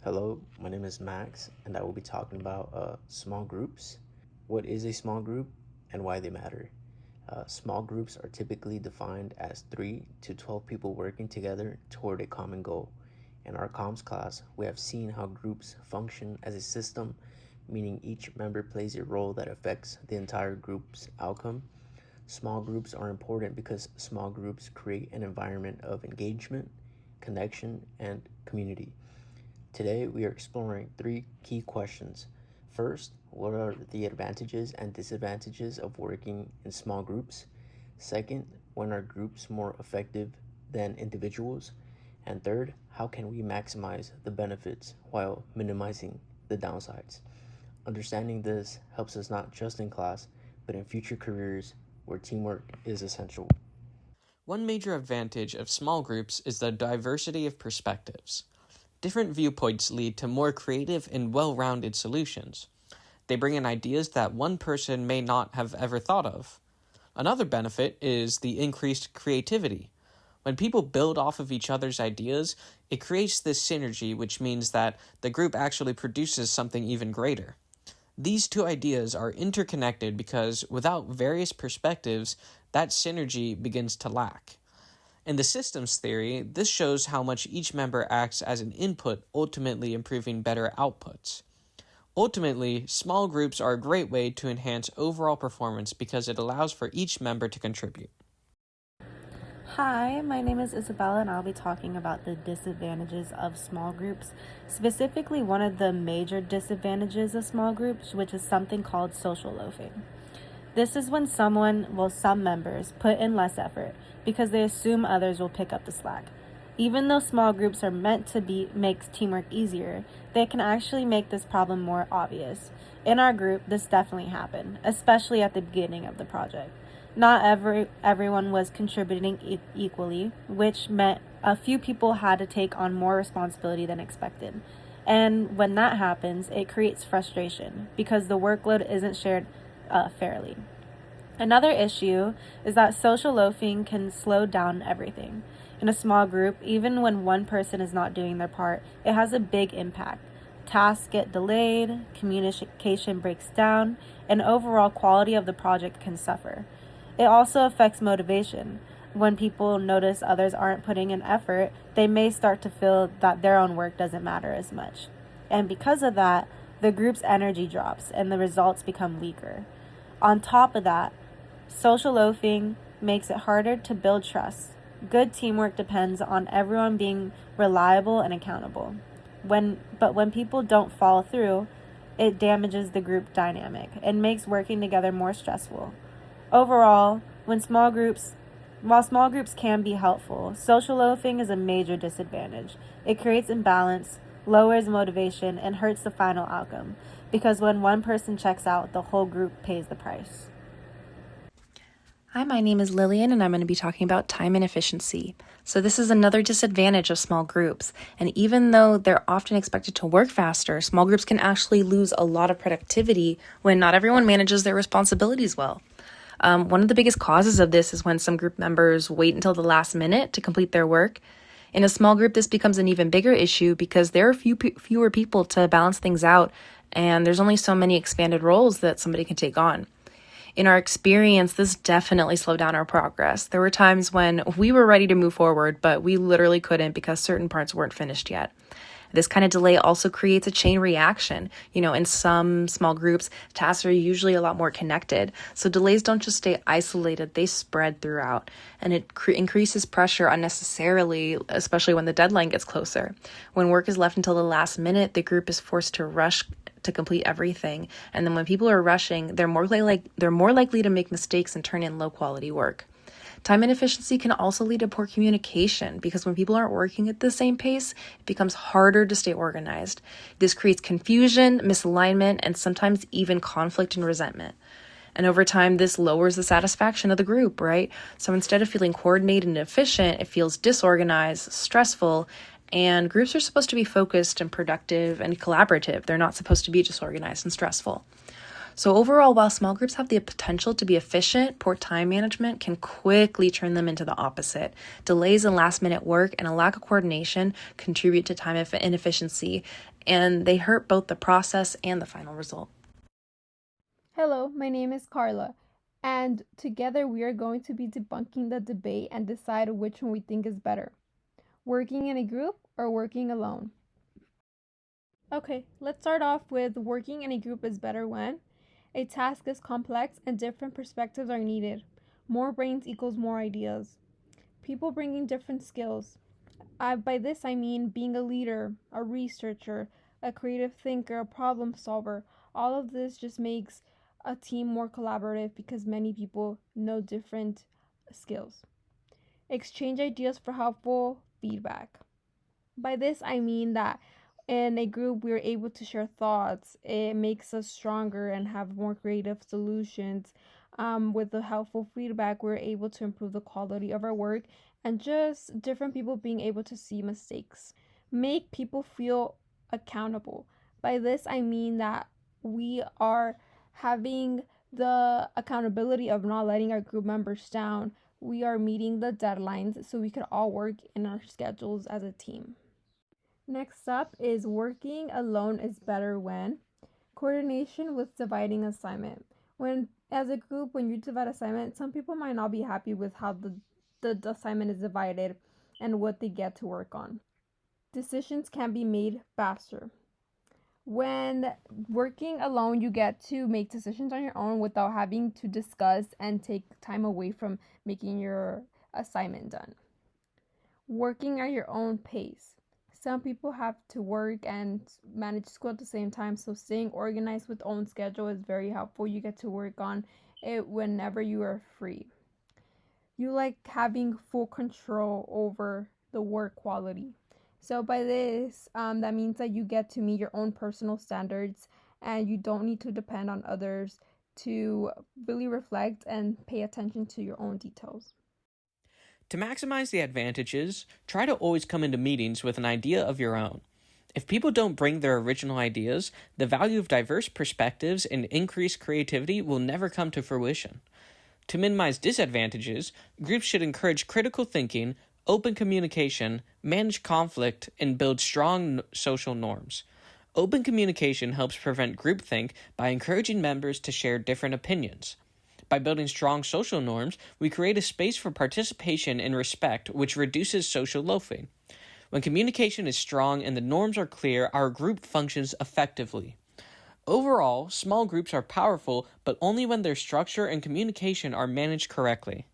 Hello, my name is Max, and I will be talking about small groups. What is a small group and why they matter? Small groups are typically defined as 3 to 12 people working together toward a common goal. In our comms class, we have seen how groups function as a system, meaning each member plays a role that affects the entire group's outcome. Small groups are important because small groups create an environment of engagement, connection, and community. Today, we are exploring three key questions. First, what are the advantages and disadvantages of working in small groups? Second, when are groups more effective than individuals? And third, how can we maximize the benefits while minimizing the downsides? Understanding this helps us not just in class, but in future careers where teamwork is essential. One major advantage of small groups is the diversity of perspectives. Different viewpoints lead to more creative and well-rounded solutions. They bring in ideas that one person may not have ever thought of. Another benefit is the increased creativity. When people build off of each other's ideas, it creates this synergy, which means that the group actually produces something even greater. These two ideas are interconnected because without various perspectives, that synergy begins to lack. In the systems theory, this shows how much each member acts as an input, ultimately improving better outputs. Ultimately, small groups are a great way to enhance overall performance because it allows for each member to contribute. Hi, my name is Isabella, and I'll be talking about the disadvantages of small groups. Specifically, one of the major disadvantages of small groups, which is something called social loafing. This is when some members put in less effort because they assume others will pick up the slack. Even though small groups are meant to makes teamwork easier, they can actually make this problem more obvious. In our group, this definitely happened, especially at the beginning of the project. Not everyone was contributing equally, which meant a few people had to take on more responsibility than expected. And when that happens, it creates frustration because the workload isn't shared fairly. Another issue is that social loafing can slow down everything. In a small group, even when one person is not doing their part, it has a big impact. Tasks get delayed, communication breaks down, and overall quality of the project can suffer. It also affects motivation. When people notice others aren't putting in effort, they may start to feel that their own work doesn't matter as much. And because of that, the group's energy drops and the results become weaker. On top of that, social loafing makes it harder to build trust. Good teamwork depends on everyone being reliable and accountable. But when people don't follow through, it damages the group dynamic and makes working together more stressful. Overall, while small groups can be helpful, social loafing is a major disadvantage. It creates imbalance, lowers motivation, and hurts the final outcome, because when one person checks out, the whole group pays the price. Hi, my name is Lillian, and I'm going to be talking about time and efficiency. So this is another disadvantage of small groups. And even though they're often expected to work faster, small groups can actually lose a lot of productivity when not everyone manages their responsibilities well. One of the biggest causes of this is when some group members wait until the last minute to complete their work. In a small group, this becomes an even bigger issue because there are fewer people to balance things out, and there's only so many expanded roles that somebody can take on. In our experience, this definitely slowed down our progress. There were times when we were ready to move forward, but we literally couldn't because certain parts weren't finished yet. This kind of delay also creates a chain reaction. In some small groups, tasks are usually a lot more connected. So delays don't just stay isolated, they spread throughout. And it increases pressure unnecessarily, especially when the deadline gets closer. When work is left until the last minute, the group is forced to rush to complete everything. And then when people are rushing, they're more likely to make mistakes and turn in low quality work. Time inefficiency can also lead to poor communication because when people aren't working at the same pace, it becomes harder to stay organized. This creates confusion, misalignment, and sometimes even conflict and resentment. And over time, this lowers the satisfaction of the group, right? So instead of feeling coordinated and efficient, it feels disorganized, stressful, and groups are supposed to be focused and productive and collaborative. They're not supposed to be disorganized and stressful. So overall, while small groups have the potential to be efficient, poor time management can quickly turn them into the opposite. Delays in last-minute work and a lack of coordination contribute to time inefficiency, and they hurt both the process and the final result. Hello, my name is Carla, and together we are going to be debunking the debate and decide which one we think is better, working in a group or working alone. Okay, let's start off with working in a group is better when a task is complex and different perspectives are needed. More brains equals more ideas. People bringing different skills. By this I mean being a leader, a researcher, a creative thinker, a problem solver. All of this just makes a team more collaborative because many people know different skills. Exchange ideas for helpful feedback. By this I mean that in a group we're able to share thoughts. It makes us stronger and have more creative solutions. With the helpful feedback, we're able to improve the quality of our work and just different people being able to see mistakes. Make people feel accountable. By this I mean that we are having the accountability of not letting our group members down. We are meeting the deadlines so we can all work in our schedules as a team. Next up is working alone is better when coordination with dividing assignment. When as a group, when you divide assignment, some people might not be happy with how the assignment is divided and what they get to work on. Decisions can be made faster. When working alone, you get to make decisions on your own without having to discuss and take time away from making your assignment done. Working at your own pace. Some people have to work and manage school at the same time, so staying organized with own schedule is very helpful. You get to work on it whenever you are free. You like having full control over the work quality. So by this, that means that you get to meet your own personal standards and you don't need to depend on others to really reflect and pay attention to your own details. To maximize the advantages, try to always come into meetings with an idea of your own. If people don't bring their original ideas, the value of diverse perspectives and increased creativity will never come to fruition. To minimize disadvantages, groups should encourage critical thinking, open communication, manage conflict, and build strong social norms. Open communication helps prevent groupthink by encouraging members to share different opinions. By building strong social norms, we create a space for participation and respect, which reduces social loafing. When communication is strong and the norms are clear, our group functions effectively. Overall, small groups are powerful, but only when their structure and communication are managed correctly.